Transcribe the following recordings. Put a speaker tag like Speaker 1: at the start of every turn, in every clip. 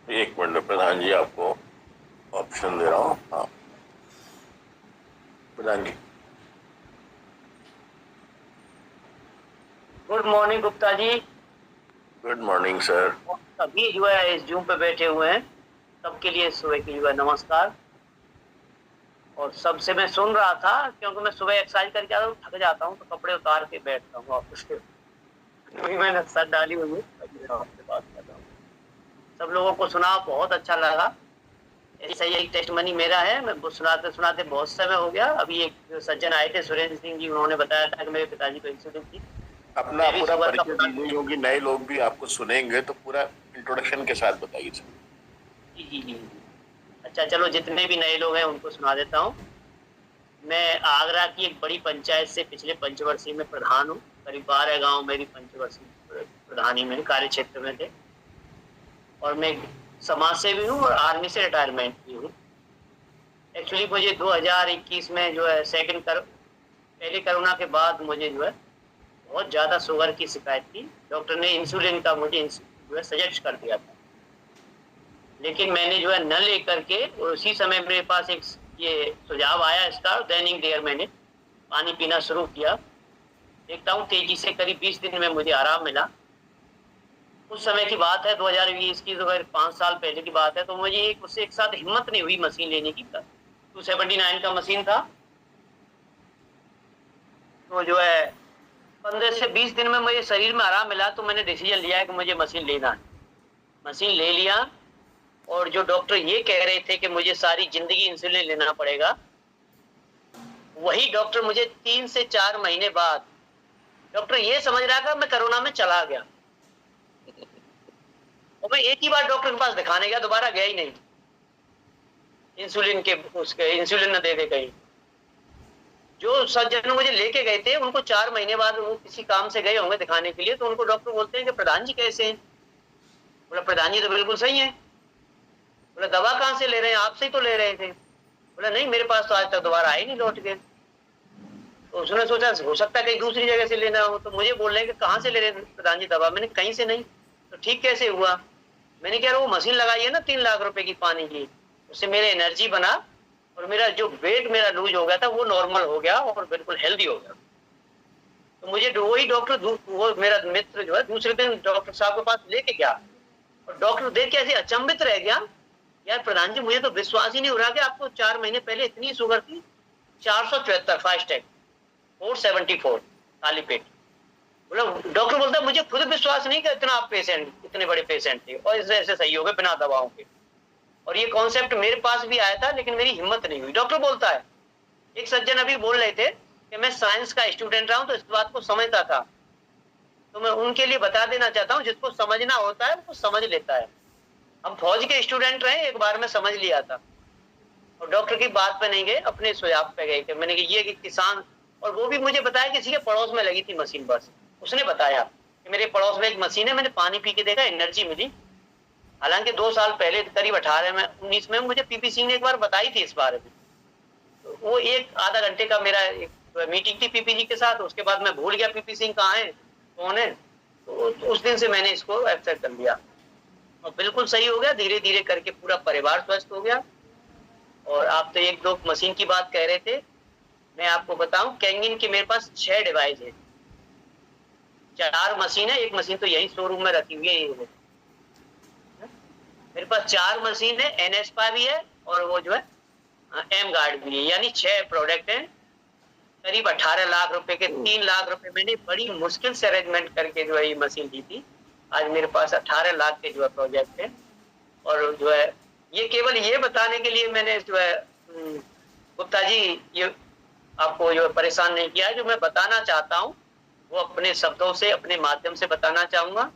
Speaker 1: एक मिनट प्रधान जी, आपको ऑप्शन दे रहा हूँ। हाँ प्रधान जी।
Speaker 2: Good morning Gupta ji.
Speaker 1: Good morning sir.
Speaker 2: सभी जो है इस जूम पे बैठे हुए हैं, सबके लिए सुबह की जो है नमस्कार। और सबसे मैं सुन रहा था क्योंकि मैं सुबह एक्सरसाइज करके आता हूँ, थक जाता हूँ तो कपड़े उतार के बैठता हूँ ऑफिस के। अभी मैंने शर्ट डाली हुई है, अभी आपसे बात कर रहा हूँ। सब लोगों को सुना, बहुत अच्छा लगा। ऐसा ही एक टेस्ट मनी मेरा है, मैं सुनाते सुनाते बहुत समय हो गया। अभी एक सज्जन आए थे सुरेंद्र सिंह जी, उन्होंने बताया था कि मेरे पिताजी को इंसुलिन थी।
Speaker 1: अपना
Speaker 2: मैं भी
Speaker 1: पूरा
Speaker 2: शुगर का
Speaker 1: परिचय दीजिए क्योंकि नए लोग भी आपको सुनेंगे, तो पूरा इंट्रोडक्शन के साथ बताइए सर।
Speaker 2: जी जी जी। अच्छा चलो, जितने भी नए लोग हैं उनको सुना देता हूँ। मैं आगरा की एक बड़ी पंचायत से पिछले पंचवर्षीय में प्रधान हूँ। करीब 12 गांव मेरी पंचवर्षीय प्रधानी मेरे कार्य क्षेत्र में थे। और मैं समाज सेवी हूँ और आर्मी से रिटायरमेंट भी हूँ। एक्चुअली मुझे 2021 में जो है पहले कोरोना के बाद मुझे जो है बहुत ज्यादा शुगर की शिकायत थी। डॉक्टर ने इंसुलिन का मुझे जो है सजेस्ट कर दिया था, लेकिन मैंने जो है न लेकर के उसी समय मेरे पास एक ये सुझाव आया इसका, दैनिक देयर मैंने पानी पीना शुरू किया। देखता हूँ तेजी से करीब 20 दिन में मुझे आराम मिला। उस समय की बात है 2020 की, तो 5 साल पहले की बात है। तो मुझे उससे एक साथ हिम्मत नहीं हुई मशीन लेने की। 279 का मशीन था। तो जो है 15 से 20 दिन में मुझे शरीर में आराम मिला, तो मैंने डिसीजन लिया है कि मुझे मशीन लेना है। मशीन ले लिया। और जो डॉक्टर ये कह रहे थे कि मुझे सारी जिंदगी इंसुलिन लेना पड़ेगा, वही डॉक्टर मुझे 3 से 4 महीने बाद, डॉक्टर ये समझ रहा था मैं कोरोना में चला गया। और मैं एक ही बार डॉक्टर के पास दिखाने गया, दोबारा गया ही नहीं। इंसुलिन न दे दे कहीं। जो सज्जन मुझे लेके गए थे, उनको 4 महीने बाद वो किसी काम से गए होंगे दिखाने के लिए, तो उनको डॉक्टर बोलते हैं कि प्रधान जी कैसे हैं। बोला प्रधान जी तो बिल्कुल सही है। बोला दवा कहाँ से ले रहे हैं, आपसे ही तो ले रहे थे। बोला नहीं, मेरे पास तो आज तक दोबारा आए नहीं लौट के। तो उसने सोचा हो सकता है कहीं दूसरी जगह से लेना हो। तो मुझे बोल रहे हैं कि कहाँ से ले रहे हैं प्रधान जी दवा। मैंने कहीं से नहीं। तो ठीक कैसे हुआ। मैंने कह रहा वो मशीन लगाई है ना 3 लाख रुपए की पानी की, उससे मेरे एनर्जी बना और मेरा जो वेट मेरा लूज हो गया था वो नॉर्मल हो गया और बिल्कुल हेल्दी हो गया। तो मुझे वही डॉक्टर, वो मेरा मित्र जो है, दूसरे दिन डॉक्टर साहब के पास लेके गया। और डॉक्टर देख के ऐसे अचंभित रह गया, यार प्रधान जी मुझे तो विश्वास ही नहीं हो रहा कि आपको 4 महीने पहले इतनी शुगर थी। 474 फास्ट टैग 474 खाली पेट। बोला डॉक्टर बोलता मुझे खुद विश्वास नहीं कि इतना आप पेशेंट, इतने बड़े पेशेंट थे और इस ऐसे सही हो गए बिना दवाओं के। और ये कॉन्सेप्ट मेरे पास भी आया था, लेकिन मेरी हिम्मत नहीं हुई। डॉक्टर बोलता है, एक सज्जन अभी बोल रहे थे कि मैं साइंस का स्टूडेंट रहा हूं तो इस बात को समझता था। तो मैं उनके लिए बता देना चाहता हूँ, जिसको समझना होता है वो समझ लेता है। हम फौज के स्टूडेंट रहे, एक बार में समझ लिया था। और डॉक्टर की बात पे नहीं गए, अपने सुझाव पे गए थे। मैंने ये कि किसान, और वो भी मुझे बताया किसी के पड़ोस में लगी थी मशीन। बस उसने बताया कि मेरे पड़ोस में एक मशीन है, मैंने पानी पी के देखा, एनर्जी मिली। हालांकि 2 साल पहले करीब 18 में 19 में मुझे पीपी सिंह ने एक बार बताई थी इस बारे में। तो वो एक आधा घंटे का मेरा एक मीटिंग थी पीपी जी के साथ। उसके बाद मैं भूल गया पीपी सिंह कहाँ है, कौन है। तो उस दिन से मैंने इसको एक्सेप्ट कर लिया और बिल्कुल सही हो गया। धीरे धीरे करके पूरा परिवार स्वस्थ हो गया। और आप तो एक दो मशीन की बात कह रहे थे, मैं आपको बताऊं कैंगिन की मेरे पास 6 डिवाइस है। 4 मशीन है, एक मशीन तो यही शोरूम में रखी हुई है। मेरे पास 4 मशीन है, एनएसपा भी है और वो जो है एम गार्ड भी है, यानी 6 प्रोडक्ट है। करीब 18 लाख रुपए के 3 लाख रुपए मैंने बड़ी मुश्किल से अरेंजमेंट करके जो है ये मशीन ली थी। आज मेरे पास 18 लाख के जो है प्रोजेक्ट है। और जो है ये केवल ये बताने के लिए मैंने जो है गुप्ता जी ये आपको जो परेशान नहीं किया है। जो मैं बताना चाहता हूँ वो अपने शब्दों से, अपने माध्यम से बताना चाहूंगा।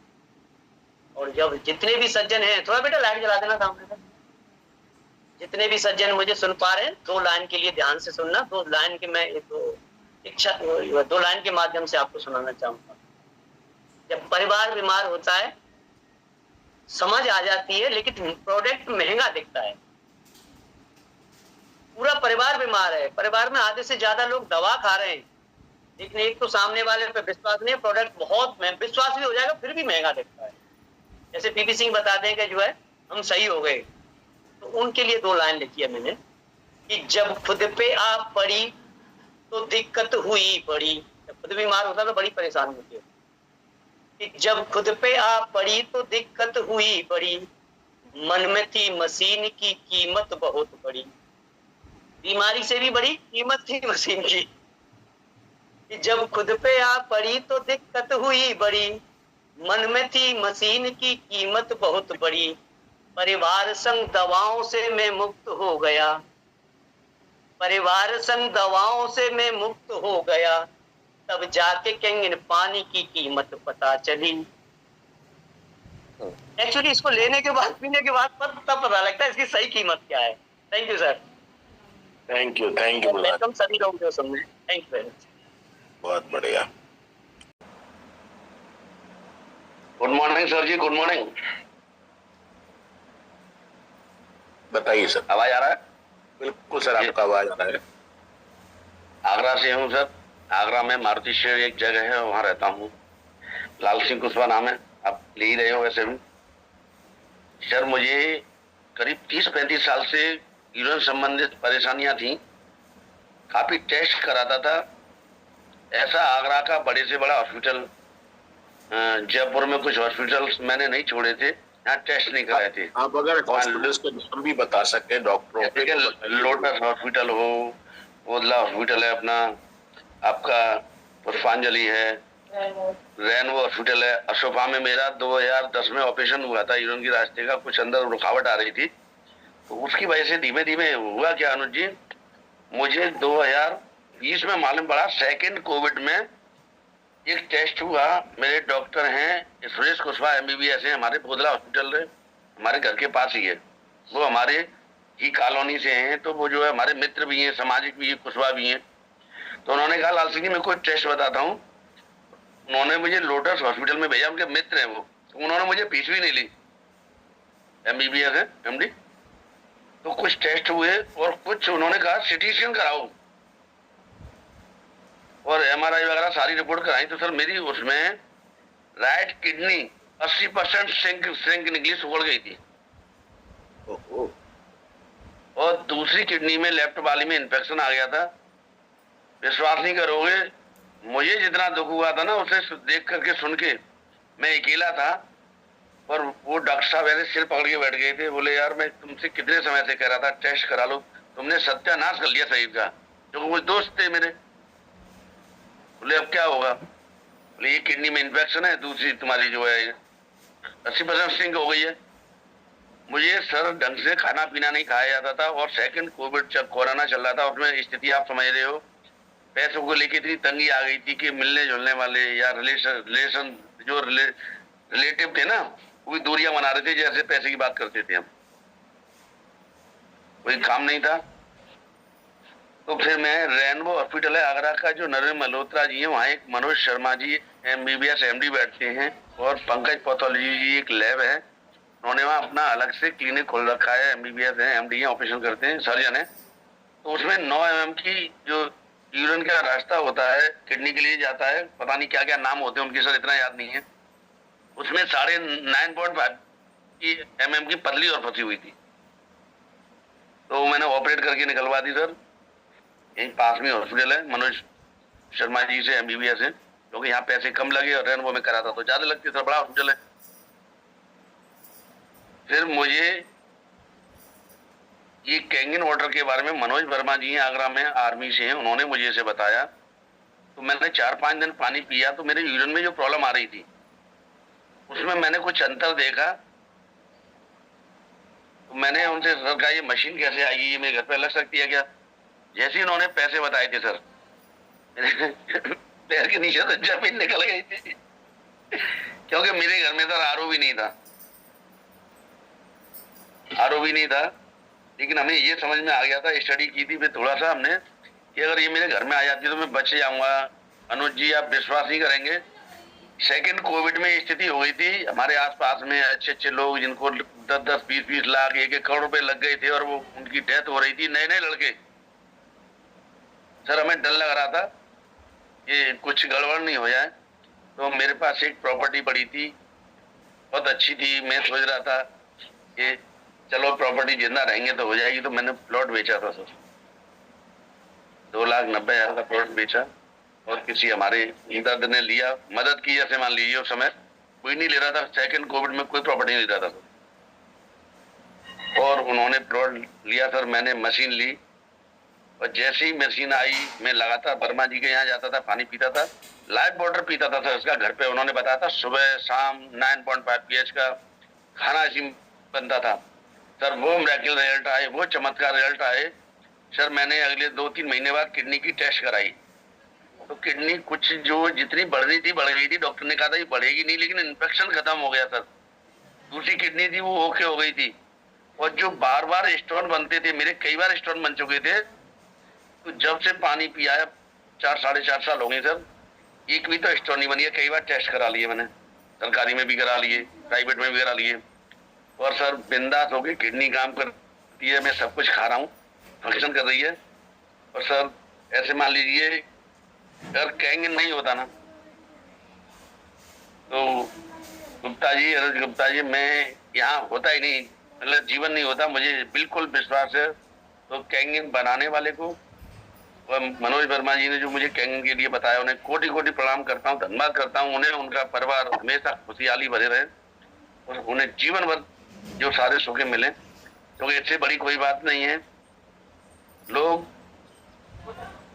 Speaker 2: और जब जितने भी सज्जन हैं, थोड़ा बेटा लाइट जला देना सामने का। जितने भी सज्जन मुझे सुन पा रहे हैं, 2 लाइन के लिए ध्यान से सुनना। 2 लाइन के मैं एक 2 लाइन के माध्यम से आपको सुनाना चाहूंगा। जब परिवार बीमार होता है, समझ आ जाती है, लेकिन प्रोडक्ट महंगा दिखता है। पूरा परिवार बीमार है, परिवार में आधे से ज्यादा लोग दवा खा रहे हैं, लेकिन एक तो सामने वाले पे विश्वास नहीं है। प्रोडक्ट बहुत विश्वास भी हो जाएगा फिर भी महंगा दिखता है। जैसे पीपी सिंह बताते हैं कि जो है हम सही हो गए। तो उनके लिए 2 लाइन लिखी है मैंने कि जब खुद पे आ पड़ी तो दिक्कत हुई बड़ी। जब खुद बीमार होता तो बड़ी परेशानी होती है कि जब खुद पे आ पड़ी तो दिक्कत हुई बड़ी, मन में थी मशीन की कीमत बहुत बड़ी। बीमारी से भी बड़ी कीमत थी मशीन की कि जब खुद पे आ पड़ी तो दिक्कत हुई बड़ी, मन में थी मशीन की कीमत बहुत बड़ी। परिवार संग दवाओं से मैं मुक्त हो गया, परिवार संग दवाओं से मैं मुक्त हो गया, तब जाके कैंगन पानी की कीमत पता चली। एक्चुअली इसको लेने के बाद पीने के बाद तब पता लगता है इसकी सही कीमत क्या है। Thank you sir.
Speaker 1: Thank you Prahlad.
Speaker 2: Welcome सभी लोग जो समझे। Thank you very much.
Speaker 1: बहुत बढ़िया। गुड मॉर्निंग सर जी, गुड मॉर्निंग। बताइए सर।
Speaker 3: आवाज आ रहा है?
Speaker 1: बिल्कुल सर, आपका आवाज आ रहा है।
Speaker 3: आगरा से हूँ सर। आगरा में मारुति शहर एक जगह है, वहां रहता हूँ। लाल सिंह कुशवाहा नाम है, आप ले ही रहे हो वैसे भी। सर मुझे करीब 30-35 साल से यूरिन संबंधित परेशानियां थी। काफी टेस्ट कराता था। ऐसा आगरा का बड़े से बड़ा हॉस्पिटल, जयपुर में कुछ हॉस्पिटल मैंने नहीं छोड़े थे, यहाँ टेस्ट नहीं कराए थे।
Speaker 1: आप अगर हॉस्पिटल्स के नाम भी बता सकते हैं डॉक्टरों के,
Speaker 3: लोटस हॉस्पिटल हो, ओदला हॉस्पिटल है अपना, आपका पुष्पांजलि है, रेनबो हॉस्पिटल है। अशोका में मेरा 2010 में ऑपरेशन हुआ था, यूरिन की रास्ते का कुछ अंदर रुकावट आ रही थी, तो उसकी वजह से धीमे धीमे हुआ क्या अनुज जी, मुझे 2020 में मालूम पड़ा, सेकेंड कोविड में एक टेस्ट हुआ। मेरे डॉक्टर हैं सुरेश कुशवाहा MBBS है, हमारे पोदला हॉस्पिटल है, हमारे घर के पास ही है। वो हमारे ही कॉलोनी से हैं, तो वो जो है हमारे मित्र भी हैं, सामाजिक भी है, कुशवाहा भी हैं। तो उन्होंने कहा लाल सिंह जी मैं कोई टेस्ट बताता हूँ। उन्होंने मुझे लोटस हॉस्पिटल में भेजा, उनके मित्र हैं वो, तो उन्होंने मुझे फीस भी नहीं ली, MBBS है MD। तो कुछ टेस्ट हुए और कुछ उन्होंने कहा सिटी स्कैन कराओ और MRI वगैरह सारी रिपोर्ट कराई। तो सर मेरी उसमें राइट किडनी 80% श्रिंक निकली, सुगड़ गई थी। और दूसरी किडनी में, लेफ्ट वाली में इन्फेक्शन आ गया था। विश्वास नहीं करोगे, मुझे जितना दुख हुआ था ना, उसे देख करके सुन के, मैं अकेला था और वो डॉक्टर साहब ऐसे सिर पकड़ के बैठ गए थे। बोले यार मैं तुमसे कितने समय से कह रहा था टेस्ट करा लो, तुमने सत्यानाश कर लिया शरीर का। जो वो दोस्त थे मेरे, बोले अब क्या होगा? बोले ये किडनी में इन्फेक्शन है, दूसरी तुम्हारी जो है 80% श्रिंक हो गई है। मुझे सर ढंग से खाना पीना नहीं खाया जाता था, और सेकंड कोविड कोरोना चल रहा था, उसमें स्थिति आप समझ रहे हो, पैसों को लेके इतनी तंगी आ गई थी कि मिलने जुलने वाले या रिलेशन जो रिलेटिव थे ना, वो भी दूरियां बना रहे थे, जैसे पैसे की बात करते थे हम। कोई काम नहीं था। तो फिर मैं रेनबो हॉस्पिटल है आगरा का, जो नरेंद्र मल्होत्रा जी है, वहाँ एक मनोज शर्मा जी MBBS MD बैठते हैं, और पंकज पैथोलॉजी जी एक लैब है, उन्होंने वहाँ अपना अलग से क्लिनिक खोल रखा है। MBBS है MD है, ऑपरेशन करते हैं, सर्जन है। तो उसमें 9 mm की जो यूरिन का रास्ता होता है, किडनी के लिए जाता है, पता नहीं क्या क्या नाम होते हैं उनके, सर इतना याद नहीं है। उसमें 9.5 mm की पतली और फंसी हुई थी, तो मैंने ऑपरेट करके निकलवा दी सर। यहीं पास में हॉस्पिटल है, मनोज शर्मा जी से MBBS है, क्योंकि यहाँ पैसे कम लगे और रेनबो में करा था तो ज्यादा लगती, सर बड़ा हॉस्पिटल है। फिर मुझे ये कैंगिन वाटर के बारे में मनोज वर्मा जी हैं, आगरा में आर्मी से हैं, उन्होंने मुझे इसे बताया। तो मैंने 4-5 दिन पानी पिया, तो मेरे यूरिन में जो प्रॉब्लम आ रही थी उसमें मैंने कुछ अंतर देखा। तो मैंने उनसे सर कहा ये मशीन कैसे आएगी, ये मेरे घर पे लग सकती है क्या? जैसे ही उन्होंने पैसे बताए थे सर, पैर के नीचे से जमीन निकल गई थी, क्योंकि मेरे घर में सर RO भी नहीं था, RO भी नहीं था। लेकिन हमें ये समझ में आ गया था, स्टडी की थी फिर थोड़ा सा हमने, कि अगर ये मेरे घर में आ जाती तो मैं बच जाऊंगा। अनुज जी आप विश्वास नहीं करेंगे, सेकेंड कोविड में स्थिति हो गई थी, हमारे आसपास में अच्छे अच्छे लोग जिनको 10-10, 20-20 लाख, 1-1 करोड़ रुपए लग गए थे, और वो उनकी डेथ हो रही थी, नए नए लड़के। सर हमें डर लग रहा था कि कुछ गड़बड़ नहीं हो जाए। तो मेरे पास एक प्रॉपर्टी पड़ी थी, बहुत अच्छी थी, मैं सोच रहा था कि चलो प्रॉपर्टी जितना रहेंगे तो हो जाएगी, तो मैंने प्लॉट बेचा था सर, 2,90,000 का प्लॉट बेचा, और किसी हमारे दर्द ने लिया, मदद की, जैसे मान लीजिए उस समय कोई नहीं ले रहा था, सेकंड कोविड में कोई प्रॉपर्टी नहीं ले रहा था, और उन्होंने प्लॉट लिया सर, मैंने मशीन ली, और जैसे ही मशीन आई मैं लगातार वर्मा जी के यहाँ जाता था, पानी पीता था, लाइव वाटर पीता था सर, उसका घर पे उन्होंने बताया था, सुबह शाम 9.5 pH का खाना ऐसी बनता था सर। वो मिरेकल रिजल्ट आए, वो चमत्कार रिजल्ट आए सर। मैंने अगले 2-3 महीने बाद किडनी की टेस्ट कराई, तो किडनी कुछ जो जितनी बढ़ रही थी बढ़ गई थी, डॉक्टर ने कहा था ये बढ़ेगी नहीं, लेकिन इन्फेक्शन खत्म हो गया सर। दूसरी किडनी थी वो ओके हो गई थी, और जो बार बार स्टोन बनते थे, मेरे कई बार स्टोन बन चुके थे, तो जब से पानी पिया है 4-4.5 साल हो गए सर, एक भी तो स्टोन नहीं बनी है। कई बार टेस्ट करा लिए मैंने, सरकारी में भी करा लिए, प्राइवेट में भी करा लिए, और सर बिंदास हो गई, किडनी काम करती है, मैं सब कुछ खा रहा हूँ, फंक्शन कर रही है। और सर ऐसे मान लीजिए अगर कहेंगे नहीं होता ना, तो गुप्ता जी, अरज गुप्ता जी, मैं यहाँ होता ही नहीं, मतलब जीवन नहीं होता, मुझे बिल्कुल विश्वास है। तो कैंगिंग बनाने वाले को और मनोज वर्मा जी ने जो मुझे कैंगिंग के लिए बताया, उन्हें कोटि कोटि प्रणाम करता हूँ, धन्यवाद करता हूँ। उन्हें, उनका परिवार हमेशा खुशहाली भरे रहे, और उन्हें जीवन भर जो सारे सुख मिले, क्योंकि तो इससे बड़ी कोई बात नहीं है। लोग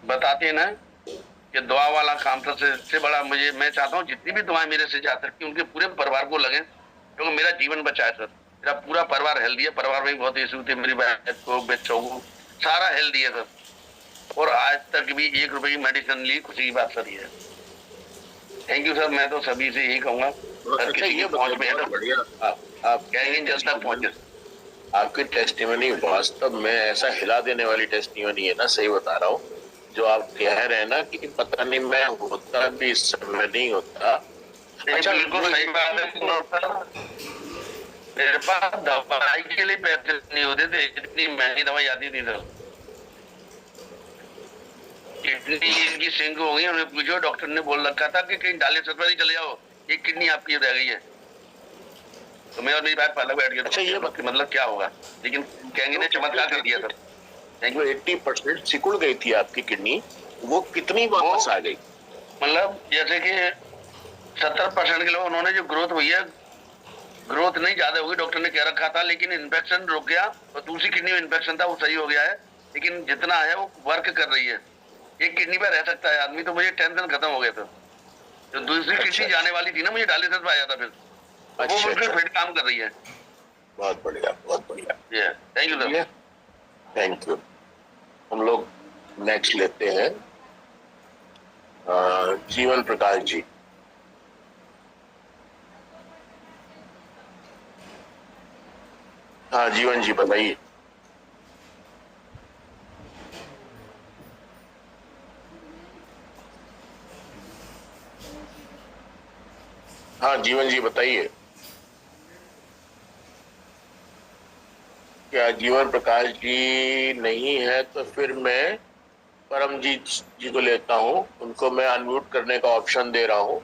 Speaker 3: बताते हैं ना कि दुआ वाला काम था, से बड़ा मुझे, मैं चाहता हूँ जितनी भी दुआएं मेरे से जा सकती उनके पूरे परिवार को लगे, क्योंकि मेरा जीवन बचा है सर। मेरा पूरा परिवार हेल्दी है, परिवार में बहुत इशू थे, मेरी वाइफ को, बच्चों को, सारा हेल्दी है सर, और आज तक भी 1 रुपए की मेडिसिन ली, खुशी की बात सर ये है। थैंक यू सर, मैं तो सभी से यही कहूंगा,
Speaker 1: अच्छा, ये पहुंच में है तो बढ़िया, आप
Speaker 3: कैंगिंग जल्द तक पहुंचे।
Speaker 1: आपकी टेस्टिमनी वास्तव में ऐसा हिला देने वाली टेस्टिमनी है ना, सही बता रहा हूँ। जो आप कह रहे हैं ना कि पता नहीं मैं होता भी इस समय नहीं होता।
Speaker 3: अच्छा, बिल्कुल सही बात है। मेरे पास दवाई के लिए पैसे नहीं होते थे, इतनी महंगी दवाई आती थी सर। किडनी इनकी सिंक हो गई, उन्हें पूछो, डॉक्टर ने बोल रखा था कि कहीं डाले ससुराली चले जाओ, एक किडनी आपकी रह गई है। तो मैं और मेरी बात अलग बैठ गया। अच्छा, ये मतलब क्या होगा, लेकिन कैंगी ने चमत्कार कर दिया सर।
Speaker 1: Thank you. 80% सिकुड़ गई थी आपकी किडनी, वो कितनी वापस आ गई?
Speaker 3: मतलब जैसे कि 70% के लोग, उन्होंने जो ग्रोथ हुई है, ग्रोथ नहीं ज्यादा होगी, डॉक्टर ने कह रखा था, लेकिन इन्फेक्शन रुक गया, और दूसरी किडनी में इन्फेक्शन था वो सही हो गया है, लेकिन जितना है वो वर्क कर रही है। एक किडनी पे रह सकता है आदमी, तो मुझे टेंशन खत्म हो गया था। जो दूसरी किडनी जाने वाली थी ना, मुझे डायलिसिस पे आया था, फिर वो बिल्कुल फिट काम कर रही है।
Speaker 1: बहुत बढ़िया, बहुत बढ़िया।
Speaker 3: Thank you sir.
Speaker 1: Thank you. हम लोग नेक्स्ट लेते हैं जीवन प्रकाश जी। हाँ जीवन जी बताइए। हाँ जीवन जी बताइए। क्या जीवन प्रकाश जी नहीं है तो फिर मैं परमजीत जी को लेता हूँ, उनको मैं अनम्यूट करने का ऑप्शन दे रहा हूँ।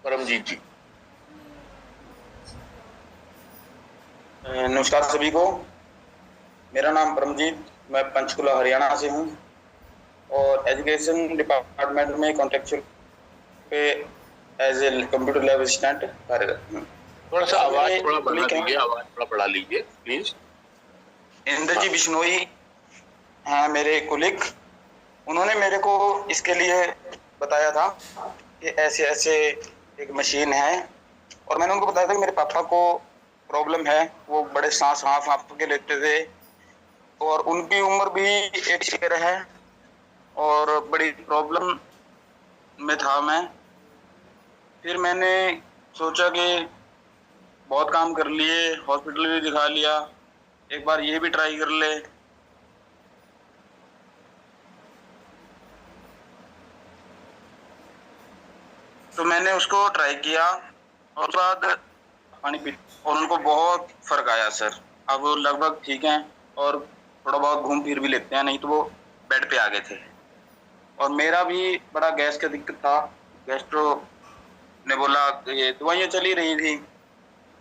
Speaker 1: परमजीत जी।
Speaker 4: नमस्कार सभी को, मेरा नाम परमजीत, मैं पंचकुला हरियाणा से हूँ, और एजुकेशन डिपार्टमेंट में कॉन्ट्रेक्चुअल पे as a computer lab assistant कार्यरत हूँ।
Speaker 1: थोड़ा सा आवाज थोड़ा बढ़ा लीजिए, आवाज थोड़ा बढ़ा लीजिए प्लीज।
Speaker 4: इंद्र जी बिश्नोई हैं मेरे कुलिक, उन्होंने मेरे को इसके लिए बताया था कि ऐसे ऐसे एक मशीन है, और मैंने उनको बताया था कि मेरे पापा को प्रॉब्लम है, वो बड़े सांस हाँफ के लेते थे, और उनकी उम्र भी 80 ईयर है, और बड़ी प्रॉब्लम में था मैं। फिर मैंने सोचा कि बहुत काम कर लिए, हॉस्पिटल भी दिखा लिया, एक बार ये भी ट्राई कर ले। तो मैंने उसको ट्राई किया, और उसके बाद पानी पी, और उनको बहुत फर्क आया सर। अब वो लगभग ठीक हैं, और थोड़ा बहुत घूम फिर भी लेते हैं, नहीं तो वो बेड पे आ गए थे। और मेरा भी बड़ा गैस का दिक्कत था, गैस्ट्रो ने बोला, ये दवाइयाँ चली रही थी,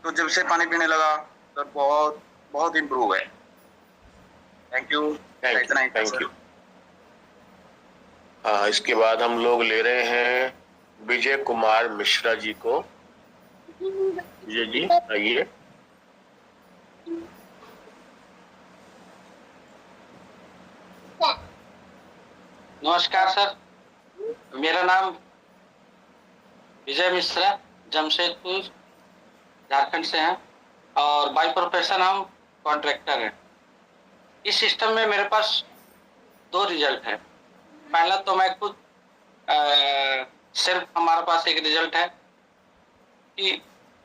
Speaker 4: तो जब से पानी पीने लगा सर बहुत बहुत इम्प्रूव है। Thank you. इतना ही था
Speaker 1: थैंक
Speaker 4: सर।
Speaker 1: यू। हाँ, इसके बाद हम लोग ले रहे हैं विजय कुमार मिश्रा जी को। विजय जी आइए।
Speaker 5: नमस्कार सर, मेरा नाम विजय मिश्रा जमशेदपुर झारखंड से है और बाय प्रोफेशन हम कॉन्ट्रैक्टर हैं। इस सिस्टम में मेरे पास 2 रिजल्ट है। पहला तो मैं खुद सिर्फ हमारे पास एक रिजल्ट है कि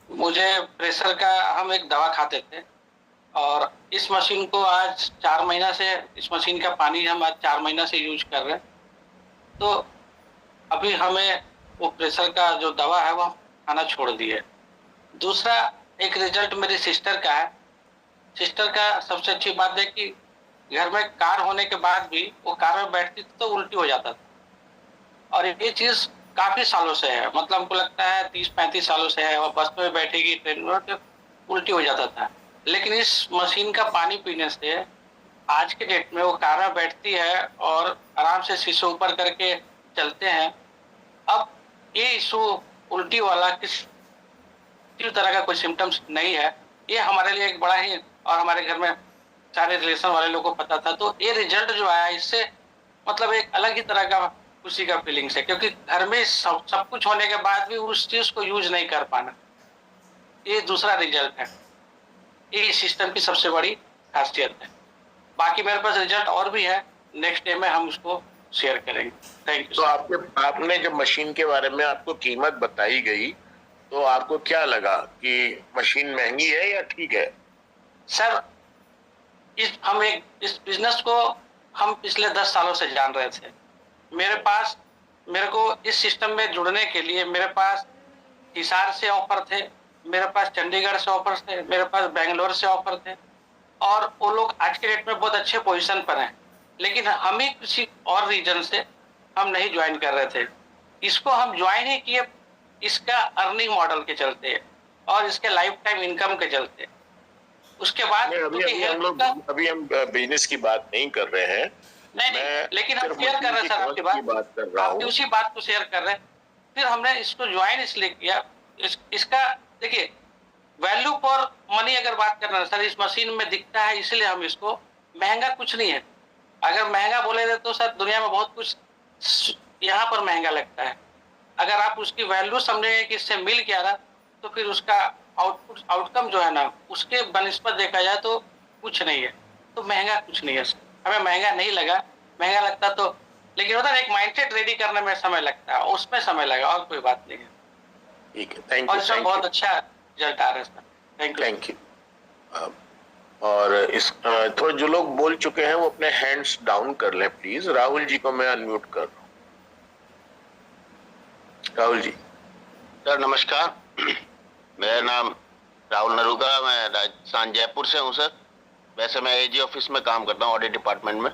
Speaker 5: मुझे प्रेशर का, हम एक दवा खाते थे और इस मशीन को आज 4 महीना से, इस मशीन का पानी हम आज 4 महीना से यूज कर रहे हैं। तो अभी हमें वो प्रेशर का जो दवा है वो खाना छोड़ दी है। दूसरा एक रिजल्ट मेरी सिस्टर का है। सिस्टर का सबसे अच्छी बात है कि घर में कार होने के बाद भी वो कार में बैठती थी तो उल्टी हो जाता था और ये चीज काफी सालों से है, मतलब हमको लगता है 30-35 सालों से है। वो बस में बैठेगी, ट्रेन में तो उल्टी हो जाता था, लेकिन इस मशीन का पानी पीने से आज के डेट में वो कार में बैठती है और आराम से शीशे ऊपर करके चलते हैं। अब ये इशू उल्टी वाला किसी तरह का कोई सिम्टम्स नहीं है। ये हमारे लिए एक बड़ा ही, और हमारे घर में सारे रिलेशन वाले लोगों को पता था। तो ये रिजल्ट जो आया इससे मतलब एक अलग ही तरह का खुशी का फीलिंग्स है, क्योंकि घर में सब कुछ होने के बाद भी उस चीज को यूज नहीं कर पाना, ये दूसरा रिजल्ट है। ये सिस्टम की सबसे बड़ी खासियत है। बाकी मेरे पास रिजल्ट और भी है, नेक्स्ट डे में हम उसको शेयर करेंगे। Thank you.
Speaker 1: तो आपने जब मशीन के बारे में आपको कीमत बताई गई तो आपको क्या लगा कि मशीन महंगी है या ठीक है?
Speaker 5: सर, इस बिजनेस को हम पिछले 10 सालों से जान रहे थे। मेरे को इस सिस्टम में जुड़ने के लिए मेरे पास हिसार से ऑफर थे, मेरे पास चंडीगढ़ से ऑफर थे, मेरे पास बेंगलोर से ऑफर थे और वो लोग आज के डेट में बहुत अच्छे पोजीशन पर हैं, लेकिन हम ही किसी और रीजन से हम नहीं ज्वाइन कर रहे थे। इसको हम ज्वाइन ही किए इसका अर्निंग मॉडल के चलते और इसके लाइफ टाइम इनकम के चलते। उसके बाद
Speaker 1: अभी हम बिजनेस की बात नहीं कर रहे हैं।
Speaker 5: नहीं, लेकिन हम शेयर कर रहे हैं सर आपकी बात, आप उसी बात को शेयर कर रहे हैं। फिर हमने इसको ज्वाइन इसलिए किया, इसका देखिए वैल्यू फॉर मनी अगर बात करना है सर, इस मशीन में दिखता है, इसलिए हम इसको, महंगा कुछ नहीं है। अगर महंगा बोले तो सर दुनिया में बहुत कुछ यहाँ पर महंगा लगता है। अगर आप उसकी वैल्यू समझेंगे कि इससे मिल क्या रहा, तो फिर उसका आउटकम जो है ना, उसके बनिस्बत देखा जाए तो कुछ नहीं है। तो महंगा कुछ नहीं है सर, हमें महंगा नहीं लगा। महंगा लगता तो, लेकिन होता है एक माइंडसेट रेडी करने में समय लगता है, उसमें समय लगा और कोई बात नहीं है।
Speaker 1: ठीक है, थैंक यू।
Speaker 5: और इसमें बहुत अच्छा रिजल्ट आ रहा है सर।
Speaker 1: Thank you. और इस थोड़े जो लोग बोल चुके हैं वो अपने हैंड्स डाउन कर लें प्लीज। राहुल जी को मैं अनम्यूट कर रहा हूँ। राहुल जी।
Speaker 3: सर नमस्कार, मेरा नाम राहुल नरूका, मैं राजस्थान जयपुर से हूँ सर। वैसे मैं एजी ऑफिस में काम करता हूँ, ऑडिट डिपार्टमेंट में।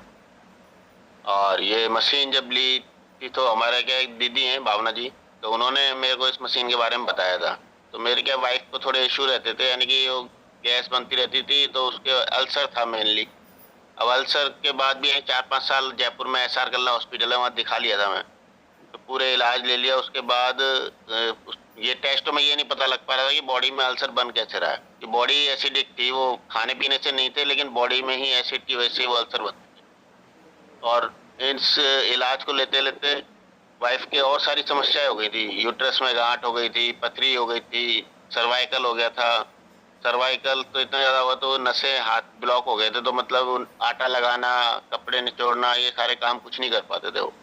Speaker 3: और ये मशीन जब ली थी तो हमारे क्या एक दीदी हैं भावना जी, तो उन्होंने मेरे को इस मशीन के बारे में बताया था। तो मेरे क्या वाइफ को थोड़े इशू रहते थे, यानी कि वो गैस बनती रहती थी, तो उसके अल्सर था मेनली। अब अल्सर के बाद भी 4-5 साल जयपुर में SR कल्ला हॉस्पिटल है, वहाँ दिखा लिया था मैं, तो पूरे इलाज ले लिया। उसके बाद ये टेस्टों में ये नहीं पता लग पा रहा था कि बॉडी में अल्सर बन कैसे रहा है। कि बॉडी एसिडिक थी, वो खाने पीने से नहीं थे, लेकिन बॉडी में ही एसिड की वजह से वो अल्सर बनते थे। और इस इलाज को लेते लेते वाइफ के और सारी समस्याएं हो गई थी। यूट्रस में गांठ हो गई थी, पथरी हो गई थी, सर्वाइकल हो गया था। सर्वाइकल तो इतना ज़्यादा हुआ तो नसें हाथ ब्लॉक हो गए थे, तो मतलब आटा लगाना, कपड़े निचोड़ना, ये सारे काम कुछ नहीं कर पाते थे वो।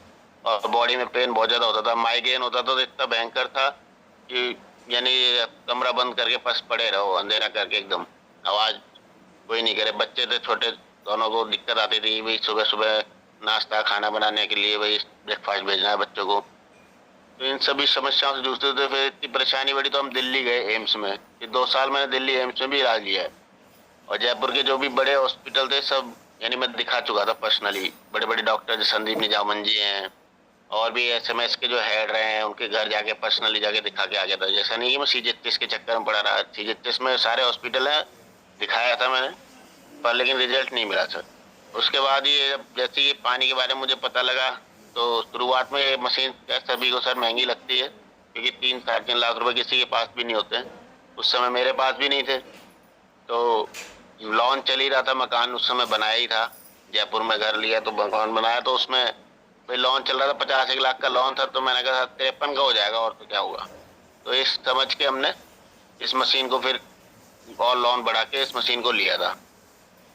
Speaker 3: और बॉडी में पेन बहुत ज़्यादा होता था, माइग्रेन होता था तो इतना भयंकर था कि यानी कमरा बंद करके बस पड़े रहो, अंधेरा करके एकदम, आवाज़ कोई नहीं करे। बच्चे थे छोटे, दोनों को दिक्कत आती थी भाई, सुबह सुबह नाश्ता खाना बनाने के लिए भाई ब्रेकफास्ट भेजना है बच्चों को। तो इन सभी समस्याओं से जूझते थे। फिर इतनी परेशानी बढ़ी तो हम दिल्ली गए एम्स में। कि 2 साल मैंने दिल्ली एम्स में भी इलाज लिया है। और जयपुर के जो भी बड़े हॉस्पिटल थे सब यानी मैं दिखा चुका था पर्सनली। बड़े बड़े डॉक्टर जो संदीप निजामन जी हैं, और भी SMS के जो हेड रहे हैं, उनके घर जाके पर्सनली जाके दिखा के आ गया था। जैसा नहीं कि मैं CG के चक्कर में पड़ा रहा। CG में सारे हॉस्पिटल है, दिखाया था मैंने।
Speaker 1: पर लेकिन रिजल्ट नहीं मिला सर। उसके बाद ये जैसे ये पानी के बारे में मुझे पता लगा तो शुरुआत में ये मशीन सभी को सर महंगी लगती है, क्योंकि 3-3.5 लाख रुपए किसी के पास भी नहीं होते हैं। उस समय मेरे पास भी नहीं थे, तो लॉन चल ही रहा था, मकान उस समय बनाया ही था, जयपुर में घर लिया तो मकान बनाया, तो उसमें भाई लॉन चल रहा था, 50 लाख का लॉन था। तो मैंने कहा 53 का हो जाएगा और तो क्या हुआ। तो इस समझ के हमने इस मशीन को फिर और लॉन बढ़ा के इस मशीन को लिया था,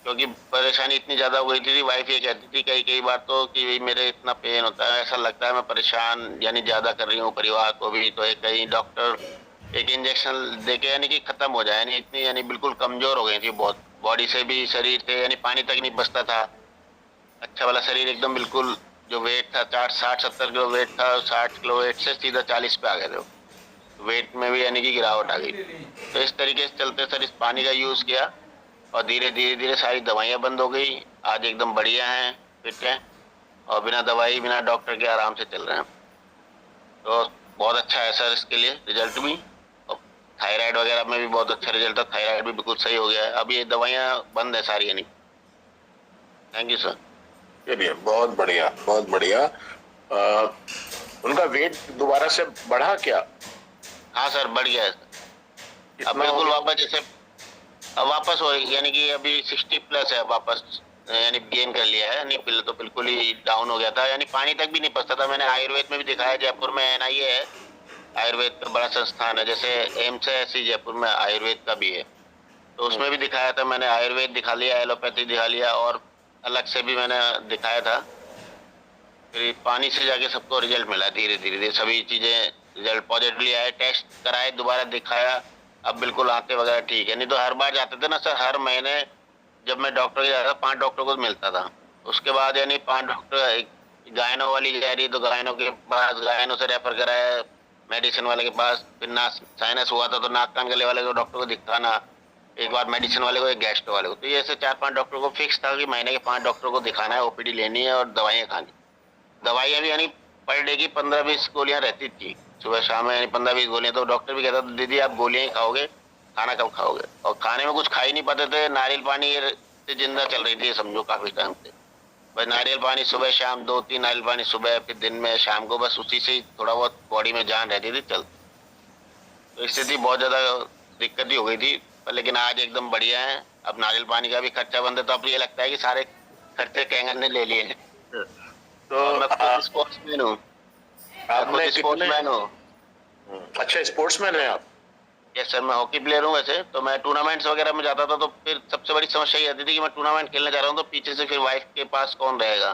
Speaker 1: क्योंकि परेशानी इतनी ज्यादा हो गई थी। वाइफ ये कहती थी कई बार तो कि मेरे इतना पेन होता है, ऐसा लगता है मैं परेशान यानी ज्यादा कर रही हूँ परिवार को भी। तो एक कहीं डॉक्टर एक इंजेक्शन देके यानी कि खत्म हो जाए, यानी इतनी यानी बिल्कुल कमजोर हो गई थी बहुत, बॉडी से भी शरीर से, यानी पानी तक नहीं बचता था। अच्छा वाला शरीर एकदम बिल्कुल, जो वेट था 60-70 किलो वेट था, 60 किलो वेट से सीधा 40 पे आ गए थे। वेट में भी यानी कि गिरावट आ गई। तो इस तरीके से चलते सर इस पानी का यूज किया और धीरे धीरे सारी दवाइयाँ बंद हो गई। आज एकदम बढ़िया हैं, फिट हैं और बिना दवाई बिना डॉक्टर के आराम से चल रहे हैं। तो बहुत अच्छा है सर इसके लिए रिजल्ट भी, और थायराइड वगैरह में भी बहुत अच्छा रिजल्ट है। थायराइड भी बिल्कुल सही हो गया है, अब ये दवाइयाँ बंद है सारी यानी। Thank you sir.
Speaker 6: चलिए बहुत बढ़िया बहुत बढ़िया। उनका वेट दोबारा से बढ़ा क्या?
Speaker 1: हाँ सर बढ़ गया है। अब बिल्कुल वापस जैसे अब वापस हो, यानी कि अभी 60 प्लस है वापस, यानी गेन कर लिया है। यानी पहले तो बिल्कुल ही डाउन हो गया था, यानी पानी तक भी नहीं पचता था। मैंने आयुर्वेद में भी दिखाया, जयपुर में NIA है, आयुर्वेद का बड़ा संस्थान है, जैसे एम्स है ऐसी जयपुर में आयुर्वेद का भी है। तो उसमें भी दिखाया था मैंने, आयुर्वेद दिखा लिया, एलोपैथी दिखा लिया और अलग से भी मैंने दिखाया था। फिर पानी से जाके सबको रिजल्ट मिला, धीरे धीरे सभी चीजें रिजल्ट पॉजिटिवली आए। टेस्ट कराए, दोबारा दिखाया, अब बिल्कुल आंखें वगैरह ठीक है। नहीं तो हर बार जाते थे ना सर, हर महीने जब मैं डॉक्टर के जाता था 5 डॉक्टर को मिलता था। उसके बाद यानी 5 डॉक्टर, गायनो वाली जा रही तो गायनो के पास, गायनो से रेफर कराया मेडिसिन वाले के पास, फिर नाक साइनस हुआ था तो नाक कान गले वाले को डॉक्टर को दिखाना, एक बार मेडिसिन वाले को, एक गैस्ट्रो वाले को। तो ये ऐसे 4-5 डॉक्टर को फिक्स था कि महीने के 5 डॉक्टर को दिखाना है, OPD लेनी है और दवाइयाँ खानी। दवाइयाँ भी यानी पर डे की 15-20 गोलियां रहती थी, सुबह शाम में, यानी 15-20 गोलियां। तो डॉक्टर भी कहता था दीदी आप गोलियां ही खाओगे, खाना कब खाओगे। और खाने में कुछ खा ही नहीं पाते थे, नारियल पानी से जिंदा चल रही थी समझो काफी टाइम से। बस नारियल पानी सुबह शाम, 2-3 नारियल पानी सुबह, फिर दिन में शाम को, बस उसी से ही थोड़ा बहुत बॉडी में जान रहती थी चल। तो स्थिति बहुत ज्यादा दिक्कत ही हो गई थी, पर लेकिन आज एकदम बढ़िया है। अब नारियल पानी का भी खर्चा बंद है, तो अब ये लगता है कि सारे खर्चे कैंगन ने ले लिए हैं।
Speaker 6: तो
Speaker 1: मैं खुद स्पोर्ट्समैन हूँ,
Speaker 6: आपने
Speaker 1: स्पोर्ट्समैन हूँ।
Speaker 6: अच्छा स्पोर्ट्समैन है आप?
Speaker 1: यस सर, मैं हॉकी प्लेयर हूँ वैसे। तो मैं टूर्नामेंट्स वगैरह में जाता था, तो फिर सबसे बड़ी समस्या ये आती थी कि मैं टूर्नामेंट खेलने जा रहा हूँ तो पीछे से फिर वाइफ के पास कौन रहेगा।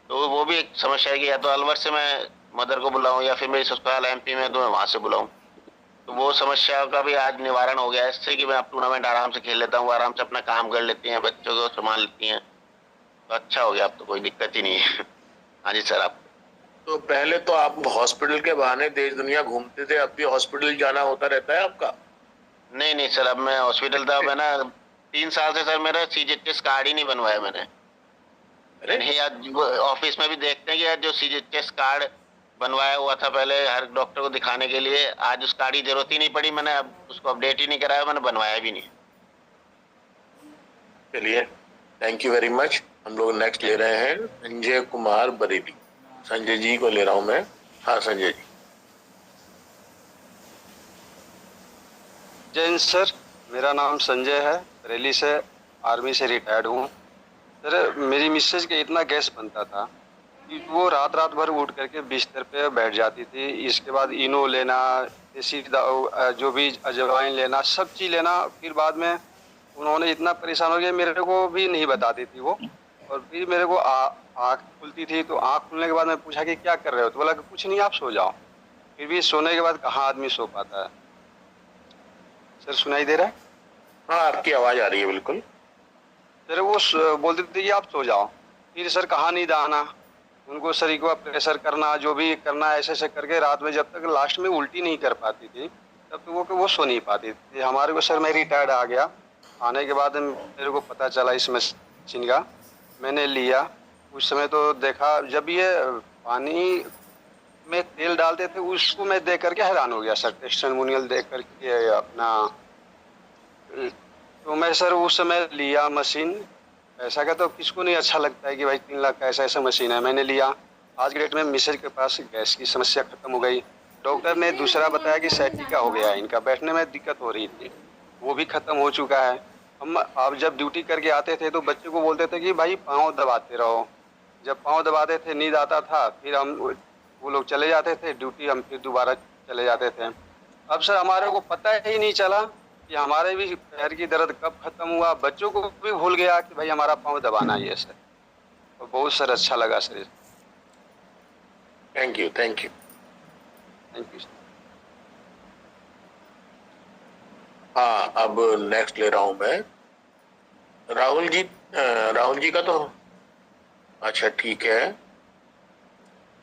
Speaker 1: तो वो भी एक समस्या है कि या तो अलवर से मैं मदर को बुलाऊं या फिर मेरी ससुराल MP में तो मैं वहां से बुलाऊं। तो वो समस्या का भी आज निवारण हो गया है इससे कि मैं अब टूर्नामेंट आराम से खेल लेता हूँ, आराम से अपना काम कर लेती हैं, बच्चों को संभाल लेती हैं। तो अच्छा हो गया, अब तो कोई दिक्कत ही नहीं है। हाँ जी सर। आप
Speaker 6: तो पहले तो आप हॉस्पिटल के बहाने देश दुनिया घूमते थे, अब भी हॉस्पिटल जाना होता रहता है आपका?
Speaker 1: नहीं सर, अब मैं हॉस्पिटल था, मैं ना 3 साल से सर मेरा CGHS कार्ड ही नहीं बनवाया मैंने। नहीं, आज ऑफिस में भी देखते हैं कि आज जो CGHS कार्ड बनवाया हुआ था पहले हर डॉक्टर को दिखाने के लिए, आज उस कार्ड की जरूरत ही नहीं पड़ी। मैंने अब उसको अपडेट ही नहीं कराया, मैंने बनवाया भी नहीं।
Speaker 6: चलिए थैंक यू वेरी मच। हम लोग नेक्स्ट ले रहे हैं संजय कुमार बरेली। संजय जी को ले रहा हूं मैं। हाँ संजय जी।
Speaker 7: जय हिंद सर, मेरा नाम संजय है, बरेली से, आर्मी से रिटायर्ड हूँ। सर मेरी मिसेज के इतना गैस बनता था कि वो रात भर उठ करके बिस्तर पे बैठ जाती थी। इसके बाद इनो लेना, देसी जो भी अजवाइन लेना, सब चीज़ लेना। फिर बाद में उन्होंने इतना परेशान हो गया, मेरे को भी नहीं बताती थी वो। और फिर मेरे को आँख खुलती थी, तो आँख खुलने के बाद मैं पूछा कि क्या कर रहे हो, तो बोला कि कुछ नहीं, आप सो जाओ। फिर भी सोने के बाद कहाँ आदमी सो पाता है। सर सुनाई दे रहा है?
Speaker 6: हाँ आपकी आवाज आ रही है बिल्कुल।
Speaker 7: सर वो बोलते थे कि आप सो जाओ, फिर सर कहाँ नींद आना, उनको सर एक बार प्रेशर करना, जो भी करना, ऐसे करके रात में जब तक लास्ट में उल्टी नहीं कर पाती थी तब तक वो सो नहीं पाती थी। हमारे को सर मैं रिटायर्ड आ गया, आने के बाद मेरे को पता चला इस मशीन का, मैंने लिया। उस समय तो देखा, जब ये पानी में तेल डालते थे उसको मैं देख करके हैरान हो गया सर, टेस्टिमोनियल देख करके अपना। तो मैं सर उस समय लिया मशीन। पैसा का तो किसको नहीं अच्छा लगता है कि भाई 3 लाख का ऐसा मशीन है, मैंने लिया। आज के डेट में मिसेज के पास गैस की समस्या खत्म हो गई। डॉक्टर ने दूसरा बताया कि सैटिका हो गया है, इनका बैठने में दिक्कत हो रही थी, वो भी खत्म हो चुका है। हम आप जब ड्यूटी करके आते थे तो बच्चे को बोलते थे कि भाई पाँव दबाते रहो। जब पाँव दबाते थे नींद आता था, फिर हम वो लोग चले जाते थे ड्यूटी, हम फिर दोबारा चले जाते थे। अब सर हमारे को पता ही नहीं चला कि हमारे भी पैर की दर्द कब खत्म हुआ। बच्चों को भी भूल गया कि भाई हमारा पाँव दबाना ही है सर। तो बहुत सर अच्छा लगा sir.
Speaker 6: Thank you, thank you.
Speaker 7: Thank you.
Speaker 6: हाँ, अब नेक्स्ट ले रहा हूं मैं राहुल जी। राहुल जी का तो अच्छा ठीक है।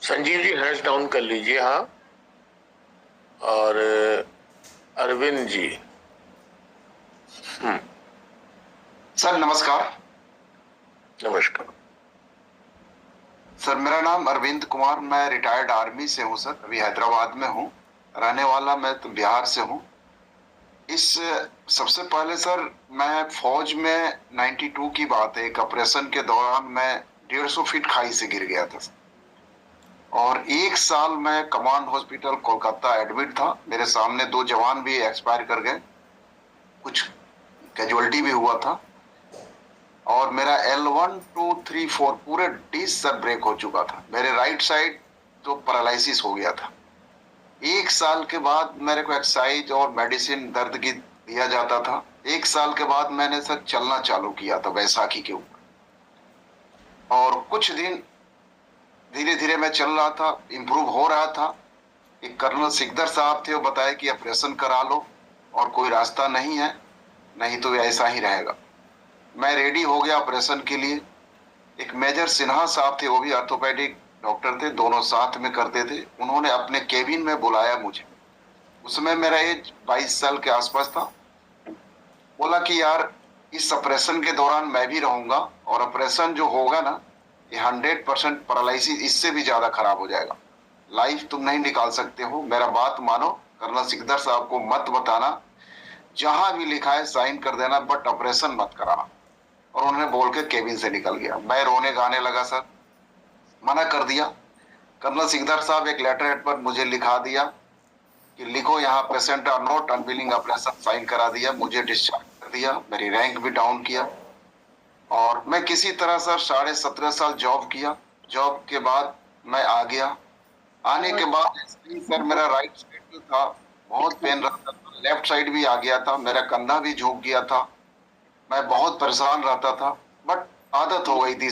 Speaker 6: संजीव जी हैंड्स डाउन कर लीजिए। हाँ, और अरविंद जी।
Speaker 8: सर नमस्कार।
Speaker 6: नमस्कार
Speaker 8: सर मेरा नाम अरविंद कुमार, मैं रिटायर्ड आर्मी से हूं सर, अभी हैदराबाद में हूं। रहने वाला मैं तो बिहार से हूं। इस सबसे पहले सर मैं फौज में 92 की बात है, एक ऑपरेशन के दौरान मैं 150 फीट खाई से गिर गया था और 1 साल मैं कमांड हॉस्पिटल कोलकाता एडमिट था। मेरे सामने 2 जवान भी एक्सपायर कर गए, कुछ कैजुअलिटी भी हुआ था और मेरा L1, 2, 3, 4 पूरे डिस्क सब ब्रेक हो चुका था। मेरे राइट साइड तो पैरालिसिस हो गया था। 1 साल के बाद मेरे को एक्सरसाइज और मेडिसिन दर्द की दिया जाता था। 1 साल के बाद मैंने सर चलना चालू किया था बैसाखी के ऊपर और कुछ दिन धीरे धीरे मैं चल रहा था, इम्प्रूव हो रहा था। एक कर्नल सिकदर साहब थे, वो बताए कि ऑपरेशन करा लो और कोई रास्ता नहीं है, नहीं तो ऐसा ही रहेगा। मैं रेडी हो गया ऑपरेशन के लिए। एक मेजर सिन्हा साहब थे, वो भी ऑर्थोपेडिक डॉक्टर थे, दोनों साथ में करते थे। उन्होंने अपने केबिन में बुलाया मुझे। उसमें मेरा एज 22 साल के आसपास था। बोला कि यार इस ऑपरेशन के दौरान मैं भी रहूंगा और ऑपरेशन जो होगा ना, ये 100% पैरालिसिस इससे भी ज्यादा खराब हो जाएगा, लाइफ तुम नहीं निकाल सकते हो। मेरा बात मानो, कर्नल सिकदर साहब को मत बताना, जहां भी लिखा है साइन कर देना, बट ऑपरेशन मत कराना। और उन्होंने बोल के केबिन से निकल गया। मैं रोने गाने लगा सर, मना कर दिया। कर्नल सिकदर साहब एक लेटर हेड पर मुझे लिखा दिया कि लिखो यहाँ patient are not unwilling operation, sign करा दिया। मुझे डिस्चार्ज कर दिया, मेरी रैंक भी डाउन किया और मैं किसी तरह सर 17.5 साल जॉब किया। जॉब के बाद मैं आ गया। आने के बाद सर मेरा राइट साइड जो था बहुत पेन रहता था, लेफ्ट साइड भी आ गया था, मेरा कंधा भी झुक गया था, मैं बहुत परेशान रहता था, बट आदत हो गई थी।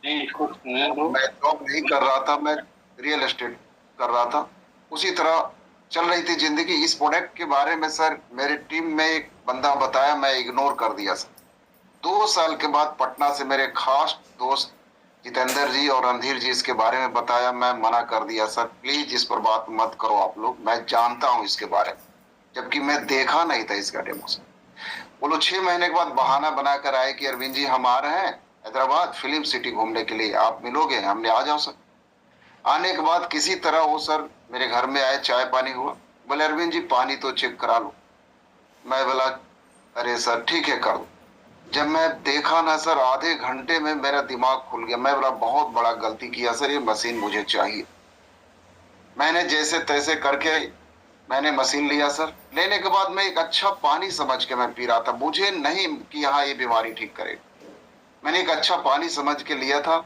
Speaker 8: मैं जॉब नहीं कर रहा था, मैं रियल एस्टेट कर रहा था। उसी तरह चल रही थी जिंदगी। इस प्रोडक्ट के बारे में सर मेरे टीम में एक बंदा बताया, मैं इग्नोर कर दिया सर। 2 साल के बाद पटना से मेरे खास दोस्त जितेंद्र जी और रणधीर जी इसके बारे में बताया, मैं मना कर दिया सर, प्लीज इस पर बात मत करो आप लोग, मैं जानता हूँ इसके बारे में, जबकि मैं देखा नहीं था इसका डेमो से। वो लोग 6 महीने के बाद बहाना बनाकर आए कि अरविंद जी हम आ रहे हैं हैदराबाद फिल्म सिटी घूमने के लिए, आप मिलोगे? हमने आ जाओ सर। आने के बाद किसी तरह वो सर मेरे घर में आए, चाय पानी हुआ। बोले अरविंद जी पानी तो चेक करा लो। मैं बोला अरे सर ठीक है कर दो। जब मैं देखा ना सर, आधे घंटे में मेरा दिमाग खुल गया। मैं बोला बहुत बड़ा गलती किया सर, ये मशीन मुझे चाहिए। मैंने जैसे तैसे करके मैंने मशीन लिया सर। लेने के बाद मैं एक अच्छा पानी समझ के मैं पी रहा था, मुझे नहीं कि हाँ ये बीमारी ठीक करेगा। मैंने एक अच्छा पानी समझ के लिया था।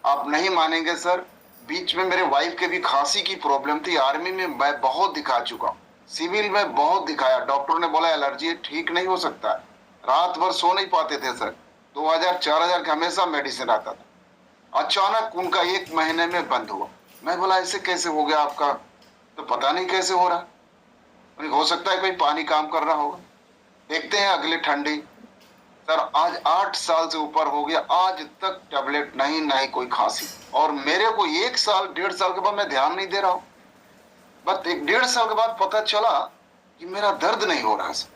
Speaker 8: आप नहीं मानेंगे सर, बीच में मेरे वाइफ के भी खांसी की प्रॉब्लम थी। आर्मी में मैं बहुत दिखा चुका, सिविल में बहुत दिखाया, डॉक्टर ने बोला एलर्जी ठीक नहीं हो सकता है। रात भर सो नहीं पाते थे सर, 2000-4000 का हमेशा मेडिसिन आता था। अचानक उनका 1 महीने में बंद हुआ। मैं बोला ऐसे कैसे हो गया आपका? तो पता नहीं कैसे हो रहा, हो सकता है कोई पानी काम कर रहा होगा। देखते हैं अगले ठंडी सर, आज 8 साल से ऊपर हो गया, आज तक टेबलेट नहीं कोई खांसी। और मेरे को 1 साल 1.5 साल के बाद मैं ध्यान नहीं दे रहा हूँ, बस 1.5 साल के बाद पता चला कि मेरा दर्द नहीं हो रहा सर।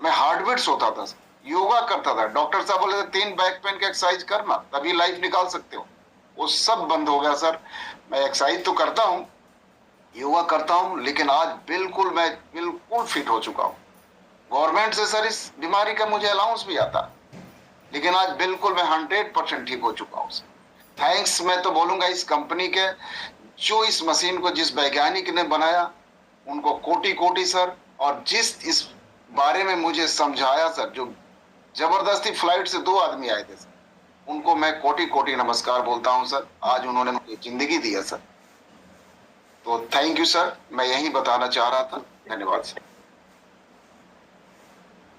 Speaker 8: मैं हार्डवेट सोता था, योगा करता था, डॉक्टर साहब बोले 3 बैक पेन का एक्सरसाइज करना तभी लाइफ निकाल सकते हो, वो सब बंद हो गया सर। मैं एक्सरसाइज तो करता हूँ, योगा करता हूँ, लेकिन आज मैं बिल्कुल फिट हो चुका हूँ। गवर्नमेंट से सर इस बीमारी का मुझे अलाउंस भी आता, लेकिन आज बिल्कुल मैं 100% ठीक हो चुका हूँ। थैंक्स मैं तो बोलूंगा इस कंपनी के, जो इस मशीन को जिस वैज्ञानिक ने बनाया उनको कोटि कोटि सर, और जिस इस बारे में मुझे समझाया सर, जो जबरदस्ती फ्लाइट से 2 आदमी आए थे सर, उनको मैं कोटि कोटि नमस्कार बोलता हूं सर। आज उन्होंने मुझे जिंदगी दी है सर, तो थैंक यू सर, मैं यही बताना चाह रहा था। धन्यवाद sir.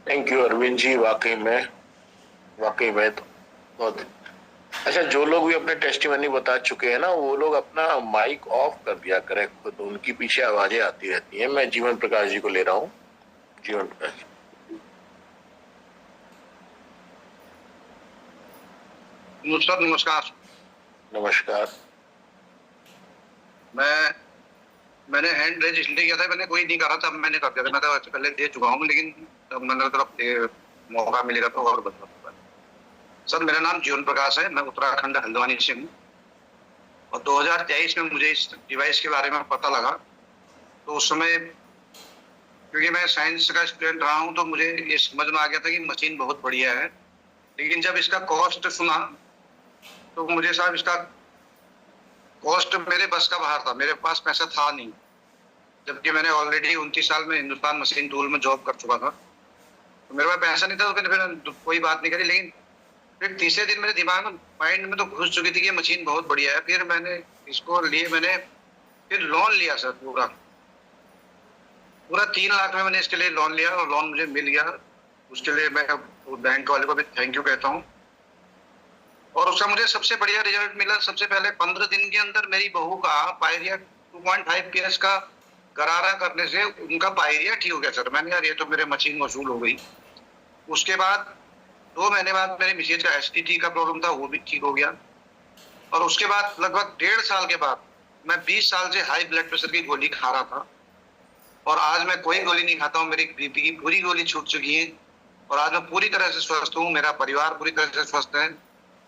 Speaker 6: Thank you Arvind ji, वाकई में तो बहुत अच्छा। जो लोग भी अपने टेस्टिमनी बता चुके हैं ना, वो लोग अपना माइक ऑफ कर दिया करें खुद, उनकी पीछे आवाजें आती रहती हैं। मैं जीवन प्रकाश जी को ले रहा हूँ। जीवन प्रकाश जी।
Speaker 9: सर नमस्कार।
Speaker 6: नमस्कार।
Speaker 9: मैंने हैंड रेज इसलिए किया था, मैंने कोई नहीं करा था, मैंने कर दिया था। मैं तो पहले दे चुका हूँ, लेकिन अब मैंने तरफ मौका मिलेगा तो और बता। सर मेरा नाम जीवन प्रकाश है, मैं उत्तराखंड हल्द्वानी से हूँ, और 2023 में मुझे इस डिवाइस के बारे में पता लगा। तो उस समय क्योंकि मैं साइंस का स्टूडेंट रहा हूँ, तो मुझे ये समझ में आ गया था कि मशीन बहुत बढ़िया है। लेकिन जब इसका कॉस्ट सुना तो मुझे साहब इसका कॉस्ट मेरे बस का बाहर था, मेरे पास पैसा था नहीं, जबकि मैंने ऑलरेडी 29 साल में हिंदुस्तान मशीन टूल में जॉब कर चुका था। तो मेरे पास पैसा नहीं था, तो फिर कोई बात नहीं करी। लेकिन फिर तीसरे दिन मेरे दिमाग में, माइंड में तो घुस चुकी थी कि मशीन बहुत बढ़िया है। फिर मैंने इसको लिए, मैंने फिर लोन लिया सर, पूरा 3 लाख में मैंने इसके लिए लोन लिया, और लोन मुझे मिल गया। उसके लिए मैं बैंक वाले को भी थैंक यू कहता हूँ। और उसका मुझे सबसे बढ़िया रिजल्ट मिला। सबसे पहले 15 दिन के अंदर मेरी बहू का पायरिया 2.5 PS का गरारा करने से उनका पायरिया ठीक हो गया सर। मैंने यार ये तो मेरे मशीन वसूल हो गई। उसके बाद 2 महीने बाद मेरे मिसेज का STD का प्रॉब्लम था, वो भी ठीक हो गया। और उसके बाद लगभग 1.5 साल के बाद मैं 20 साल से हाई ब्लड प्रेशर की गोली खा रहा था, और आज मैं कोई गोली नहीं खाता हूँ। मेरी BP की पूरी गोली छूट चुकी है, और आज मैं पूरी तरह से स्वस्थ हूँ। मेरा परिवार पूरी तरह से स्वस्थ है,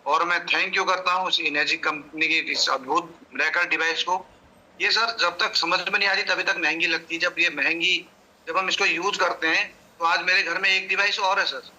Speaker 9: और मैं थैंक यू करता हूँ इस इनर्जिक कंपनी की इस अद्भुत ब्रेकर डिवाइस को। ये सर जब तक समझ में नहीं आ रही तभी तक महंगी लगती है। जब हम इसको यूज करते हैं, तो आज मेरे घर में एक डिवाइस और है सर।